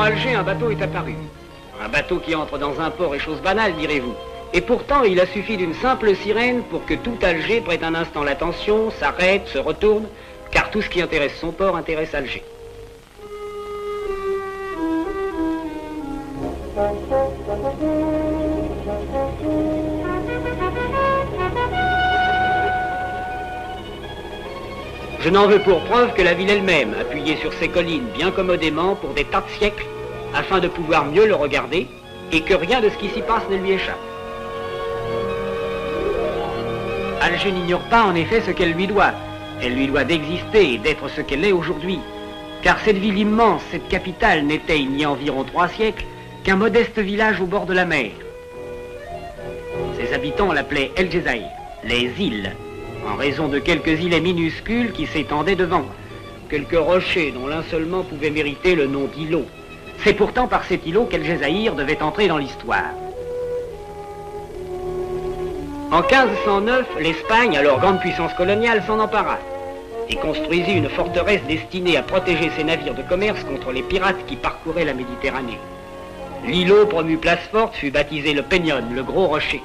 Devant Alger, un bateau est apparu. Un bateau qui entre dans un port est chose banale, direz-vous. Et pourtant, il a suffi d'une simple sirène pour que tout Alger prête un instant l'attention, s'arrête, se retourne, car tout ce qui intéresse son port intéresse Alger. Je n'en veux pour preuve que la ville elle-même, appuyée sur ses collines bien commodément pour des tas de siècles, afin de pouvoir mieux le regarder, et que rien de ce qui s'y passe ne lui échappe. Alger n'ignore pas en effet ce qu'elle lui doit. Elle lui doit d'exister et d'être ce qu'elle est aujourd'hui. Car cette ville immense, cette capitale, n'était il y a environ 3 siècles qu'un modeste village au bord de la mer. Ses habitants l'appelaient El Jezaïr, les îles, en raison de quelques îlets minuscules qui s'étendaient devant, quelques rochers dont l'un seulement pouvait mériter le nom d'îlot. C'est pourtant par cet îlot qu'El Jezaïr devait entrer dans l'histoire. En 1509, l'Espagne, alors grande puissance coloniale, s'en empara et construisit une forteresse destinée à protéger ses navires de commerce contre les pirates qui parcouraient la Méditerranée. L'îlot, promu place forte, fut baptisé le Peñón, le gros rocher.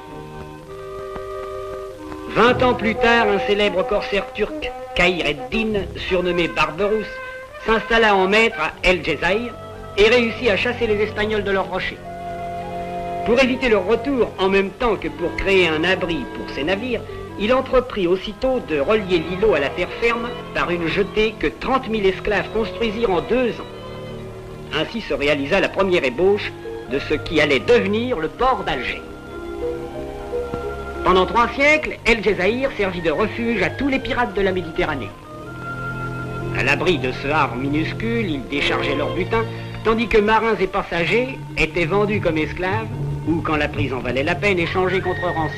20 ans plus tard, un célèbre corsaire turc, Khayr ed-Din, surnommé Barberousse, s'installa en maître à El Jezaïr et réussit à chasser les Espagnols de leurs rochers. Pour éviter leur retour, en même temps que pour créer un abri pour ses navires, il entreprit aussitôt de relier l'îlot à la terre ferme par une jetée que 30 000 esclaves construisirent en 2 ans. Ainsi se réalisa la première ébauche de ce qui allait devenir le port d'Alger. Pendant 3 siècles, El Jezaïr servit de refuge à tous les pirates de la Méditerranée. À l'abri de ce havre minuscule, ils déchargeaient leur butin, tandis que marins et passagers étaient vendus comme esclaves, ou quand la prise en valait la peine, échangés contre rançon.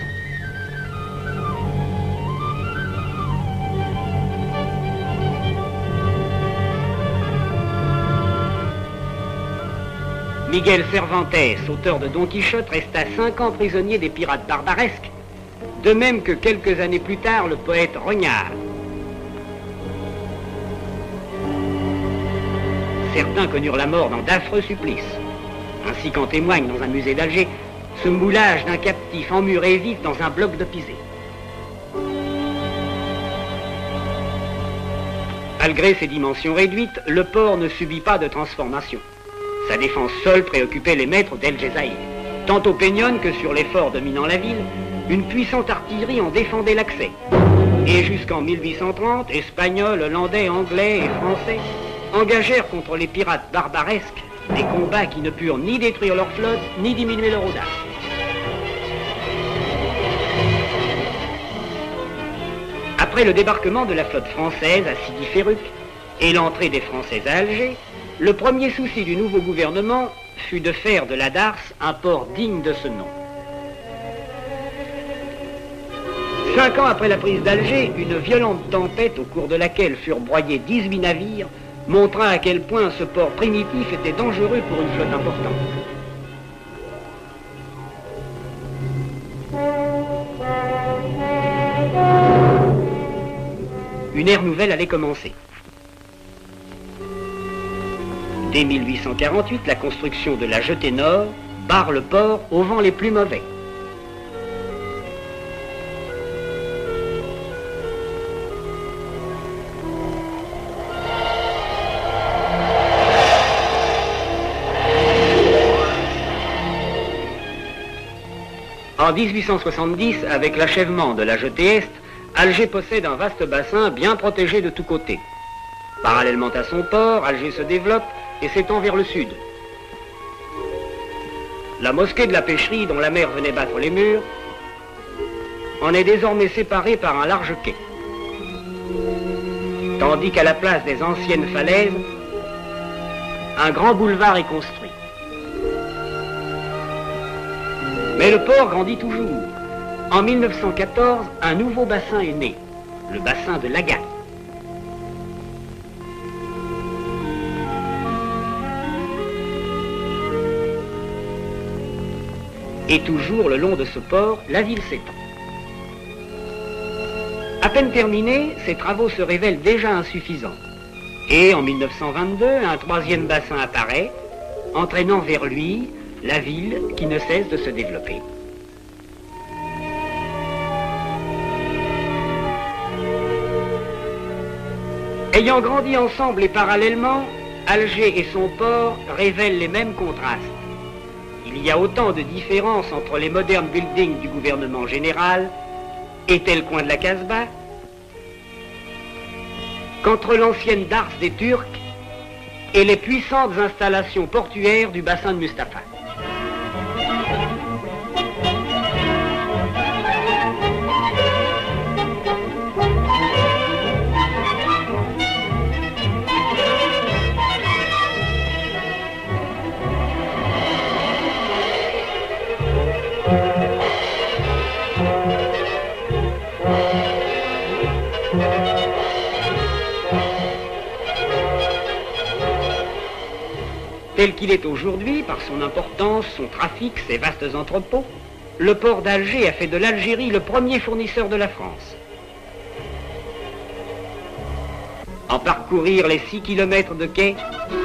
Miguel Cervantes, auteur de Don Quichotte, resta 5 ans prisonnier des pirates barbaresques, de même que quelques années plus tard le poète Renard. Certains connurent la mort dans d'affreux supplices, ainsi qu'en témoigne dans un musée d'Alger ce moulage d'un captif emmuré vif dans un bloc de pisé. Malgré ses dimensions réduites, le port ne subit pas de transformation. Sa défense seule préoccupait les maîtres d'El Jezaïr. Tant au Peñón que sur les forts dominant la ville, une puissante artillerie en défendait l'accès. Et jusqu'en 1830, Espagnols, Hollandais, Anglais et Français engagèrent contre les pirates barbaresques des combats qui ne purent ni détruire leur flotte, ni diminuer leur audace. Après le débarquement de la flotte française à Sidi Ferruc et l'entrée des Français à Alger, le premier souci du nouveau gouvernement fut de faire de la Darse un port digne de ce nom. 5 ans après la prise d'Alger, une violente tempête au cours de laquelle furent broyés 18 navires montra à quel point ce port primitif était dangereux pour une flotte importante. Une ère nouvelle allait commencer. Dès 1848, la construction de la jetée nord barre le port aux vents les plus mauvais. En 1870, avec l'achèvement de la jetée est, Alger possède un vaste bassin bien protégé de tous côtés. Parallèlement à son port, Alger se développe et s'étend vers le sud. La mosquée de la pêcherie, dont la mer venait battre les murs, en est désormais séparée par un large quai. Tandis qu'à la place des anciennes falaises, un grand boulevard est construit. Mais le port grandit toujours. En 1914, un nouveau bassin est né, le bassin de l'Agaï. Et toujours le long de ce port, la ville s'étend. À peine terminés, ces travaux se révèlent déjà insuffisants. Et en 1922, un troisième bassin apparaît, entraînant vers lui la ville qui ne cesse de se développer. Ayant grandi ensemble et parallèlement, Alger et son port révèlent les mêmes contrastes. Il y a autant de différences entre les modernes buildings du gouvernement général et tel coin de la Casbah qu'entre l'ancienne Dars des Turcs et les puissantes installations portuaires du bassin de Mustapha. Tel qu'il est aujourd'hui, par son importance, son trafic, ses vastes entrepôts, le port d'Alger a fait de l'Algérie le premier fournisseur de la France. En parcourir les 6 kilomètres de quai,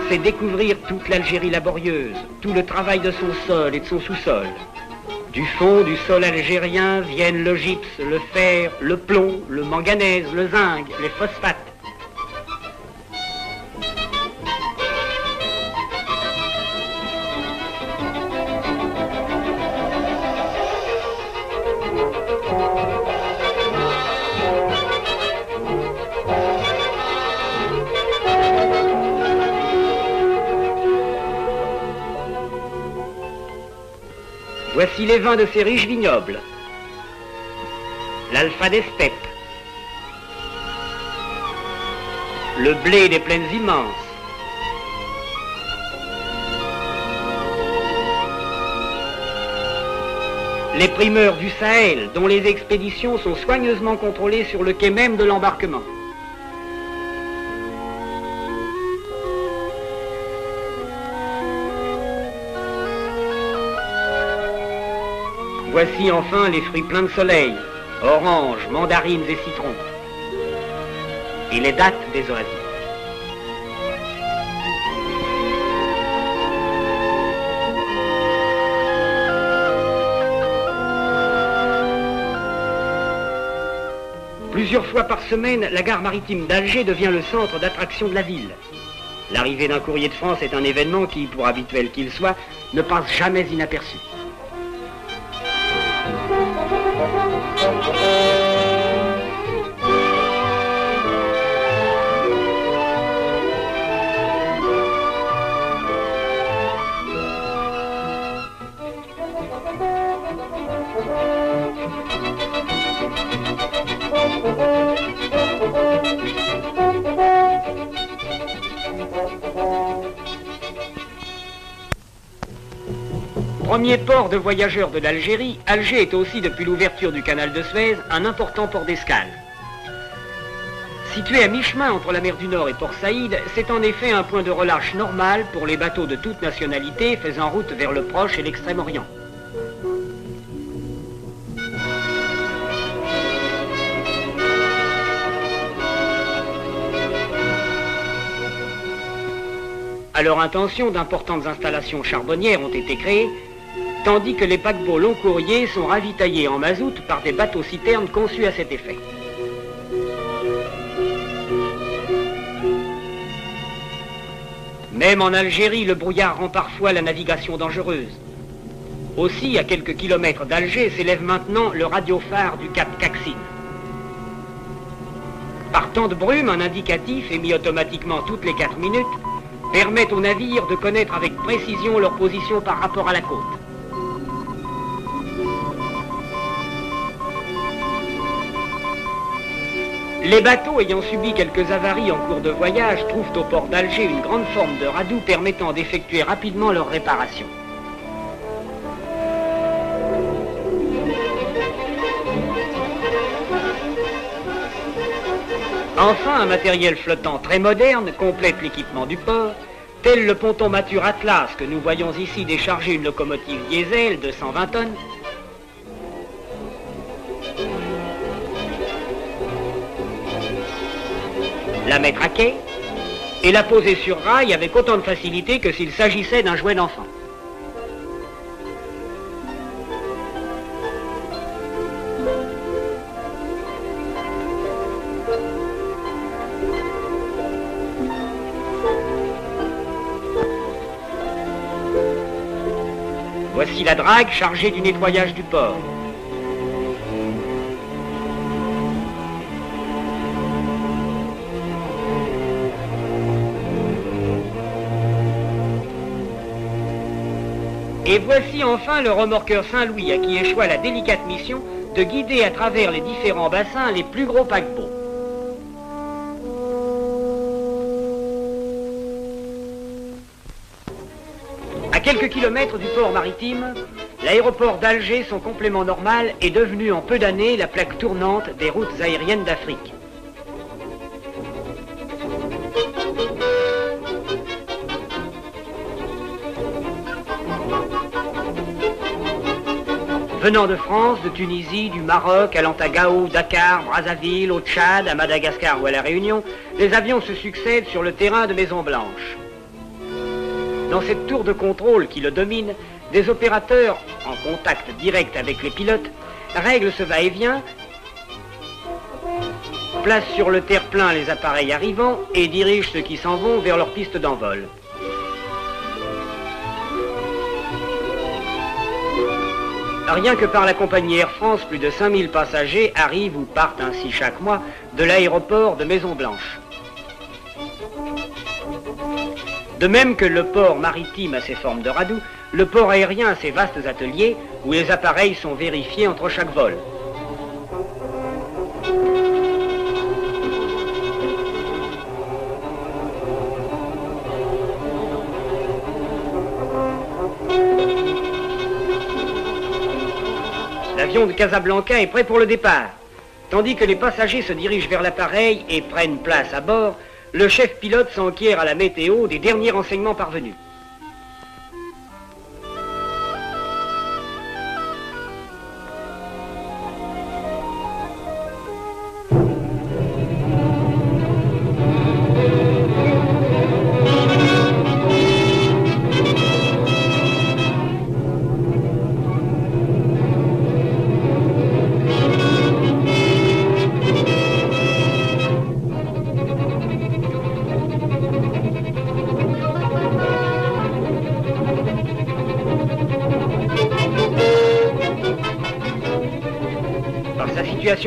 c'est découvrir toute l'Algérie laborieuse, tout le travail de son sol et de son sous-sol. Du fond du sol algérien viennent le gypse, le fer, le plomb, le manganèse, le zinc, les phosphates. Voici les vins de ces riches vignobles. L'alpha des steppes. Le blé des plaines immenses. Les primeurs du Sahel, dont les expéditions sont soigneusement contrôlées sur le quai même de l'embarquement. Voici enfin les fruits pleins de soleil, oranges, mandarines et citrons, et les dattes des oasis. Plusieurs fois par semaine, la gare maritime d'Alger devient le centre d'attraction de la ville. L'arrivée d'un courrier de France est un événement qui, pour habituel qu'il soit, ne passe jamais inaperçu. Premier port de voyageurs de l'Algérie, Alger est aussi, depuis l'ouverture du canal de Suez, un important port d'escale. Situé à mi-chemin entre la mer du Nord et Port Saïd, c'est en effet un point de relâche normal pour les bateaux de toute nationalité faisant route vers le Proche et l'Extrême-Orient. À leur intention, d'importantes installations charbonnières ont été créées, tandis que les paquebots long courriers sont ravitaillés en mazout par des bateaux-citernes conçus à cet effet. Même en Algérie, le brouillard rend parfois la navigation dangereuse. Aussi, à quelques kilomètres d'Alger, s'élève maintenant le radiophare du cap Caxine. Par temps de brume, un indicatif émis automatiquement toutes les 4 minutes permet aux navires de connaître avec précision leur position par rapport à la côte. Les bateaux ayant subi quelques avaries en cours de voyage trouvent au port d'Alger une grande forme de radoub permettant d'effectuer rapidement leur réparation. Enfin, un matériel flottant très moderne complète l'équipement du port, tel le ponton mature Atlas que nous voyons ici décharger une locomotive diesel de 120 tonnes, la mettre à quai et la poser sur rail avec autant de facilité que s'il s'agissait d'un jouet d'enfant. Voici la drague chargée du nettoyage du port. Et voici enfin le remorqueur Saint-Louis à qui échoua la délicate mission de guider à travers les différents bassins les plus gros paquebots. À quelques kilomètres du port maritime, l'aéroport d'Alger, son complément normal, est devenu en peu d'années la plaque tournante des routes aériennes d'Afrique. Venant de France, de Tunisie, du Maroc, allant à Gao, Dakar, Brazzaville, au Tchad, à Madagascar ou à La Réunion, les avions se succèdent sur le terrain de Maison-Blanche. Dans cette tour de contrôle qui le domine, des opérateurs, en contact direct avec les pilotes, règlent ce va-et-vient, placent sur le terre-plein les appareils arrivants et dirigent ceux qui s'en vont vers leur piste d'envol. Rien que par la compagnie Air France, plus de 5000 passagers arrivent ou partent ainsi chaque mois de l'aéroport de Maison-Blanche. De même que le port maritime a ses formes de radoux, le port aérien a ses vastes ateliers où les appareils sont vérifiés entre chaque vol. L'avion de Casablanca est prêt pour le départ. Tandis que les passagers se dirigent vers l'appareil et prennent place à bord, le chef pilote s'enquiert à la météo des derniers renseignements parvenus.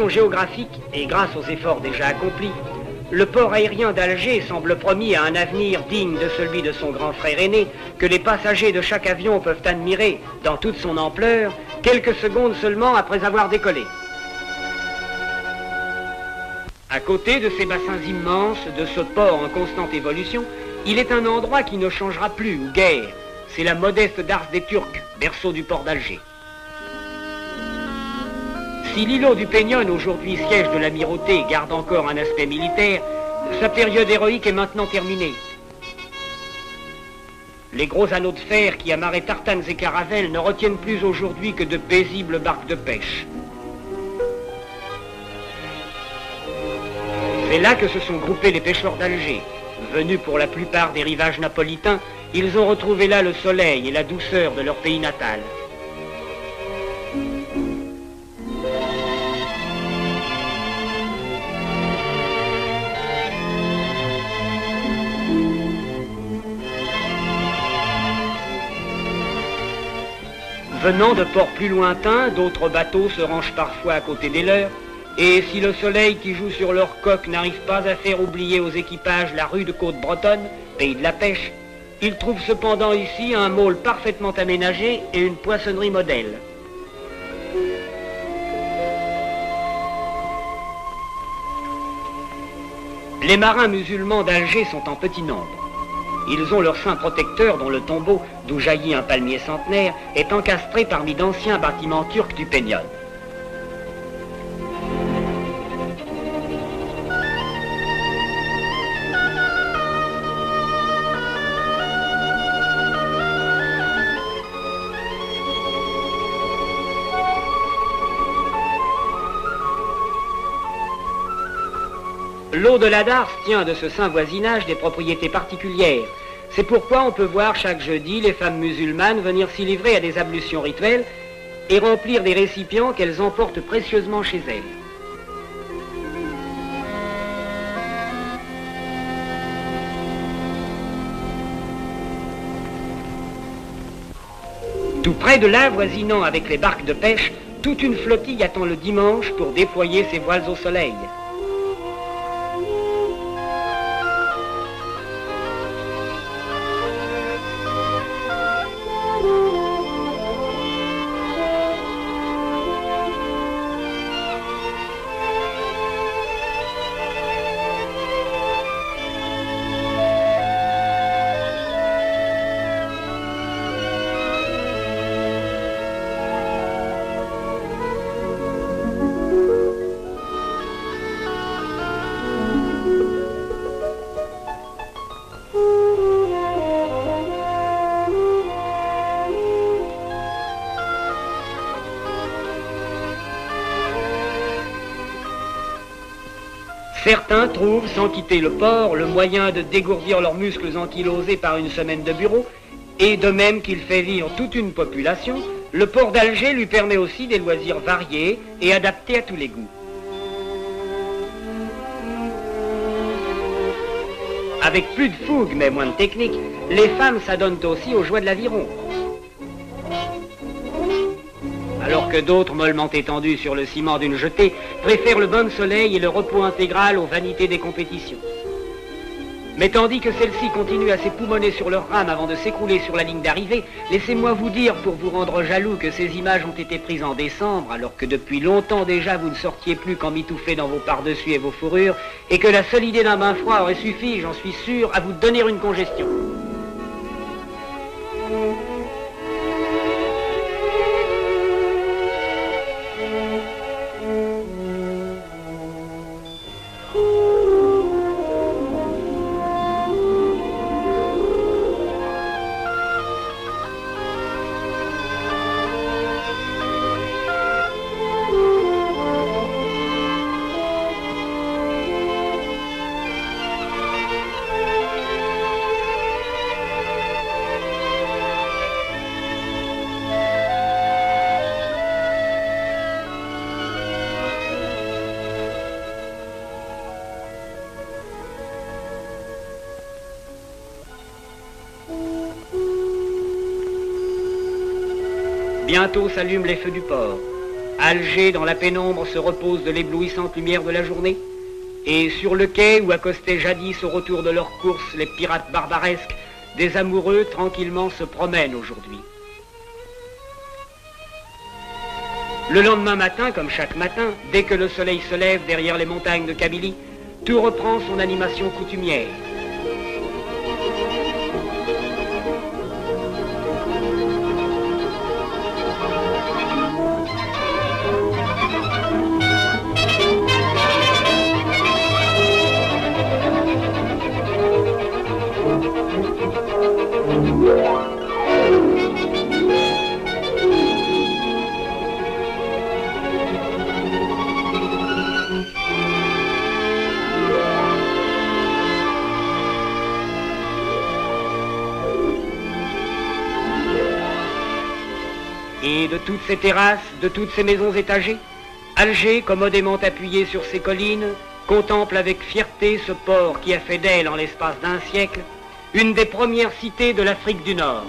Géographique et grâce aux efforts déjà accomplis, le port aérien d'Alger semble promis à un avenir digne de celui de son grand frère aîné que les passagers de chaque avion peuvent admirer dans toute son ampleur quelques secondes seulement après avoir décollé. À côté de ces bassins immenses, de ce port en constante évolution, il est un endroit qui ne changera plus ou guère. C'est la modeste Darse des Turcs, berceau du port d'Alger. Si l'îlot du Peñon, aujourd'hui siège de l'amirauté, garde encore un aspect militaire, sa période héroïque est maintenant terminée. Les gros anneaux de fer qui amarraient tartanes et caravelles ne retiennent plus aujourd'hui que de paisibles barques de pêche. C'est là que se sont groupés les pêcheurs d'Alger. Venus pour la plupart des rivages napolitains, ils ont retrouvé là le soleil et la douceur de leur pays natal. Venant de ports plus lointains, d'autres bateaux se rangent parfois à côté des leurs, et si le soleil qui joue sur leurs coques n'arrive pas à faire oublier aux équipages la rude côte bretonne, pays de la pêche, ils trouvent cependant ici un môle parfaitement aménagé et une poissonnerie modèle. Les marins musulmans d'Alger sont en petit nombre. Ils ont leur saint protecteur dont le tombeau, d'où jaillit un palmier centenaire, est encastré parmi d'anciens bâtiments turcs du Peñon. L'eau de la Darse tient de ce saint voisinage des propriétés particulières. C'est pourquoi on peut voir chaque jeudi les femmes musulmanes venir s'y livrer à des ablutions rituelles et remplir des récipients qu'elles emportent précieusement chez elles. Tout près de là, voisinant avec les barques de pêche, toute une flottille attend le dimanche pour déployer ses voiles au soleil. Certains trouvent, sans quitter le port, le moyen de dégourdir leurs muscles ankylosés par une semaine de bureau, et de même qu'il fait vivre toute une population, le port d'Alger lui permet aussi des loisirs variés et adaptés à tous les goûts. Avec plus de fougue mais moins de technique, les femmes s'adonnent aussi aux joies de l'aviron. Alors que d'autres, mollement étendus sur le ciment d'une jetée, préfèrent le bain de soleil et le repos intégral aux vanités des compétitions. Mais tandis que celles-ci continuent à s'époumoner sur leurs rames avant de s'écrouler sur la ligne d'arrivée, laissez-moi vous dire, pour vous rendre jaloux, que ces images ont été prises en décembre, alors que depuis longtemps déjà vous ne sortiez plus qu'en mitouflés dans vos pardessus et vos fourrures, et que la seule idée d'un bain froid aurait suffi, j'en suis sûr, à vous donner une congestion. Bientôt s'allument les feux du port. Alger, dans la pénombre, se repose de l'éblouissante lumière de la journée. Et sur le quai où accostaient jadis au retour de leur course les pirates barbaresques, des amoureux tranquillement se promènent aujourd'hui. Le lendemain matin, comme chaque matin, dès que le soleil se lève derrière les montagnes de Kabylie, tout reprend son animation coutumière. Et de toutes ces terrasses, de toutes ces maisons étagées, Alger, commodément appuyé sur ses collines, contemple avec fierté ce port qui a fait d'elle, en l'espace d'un siècle, une des premières cités de l'Afrique du Nord.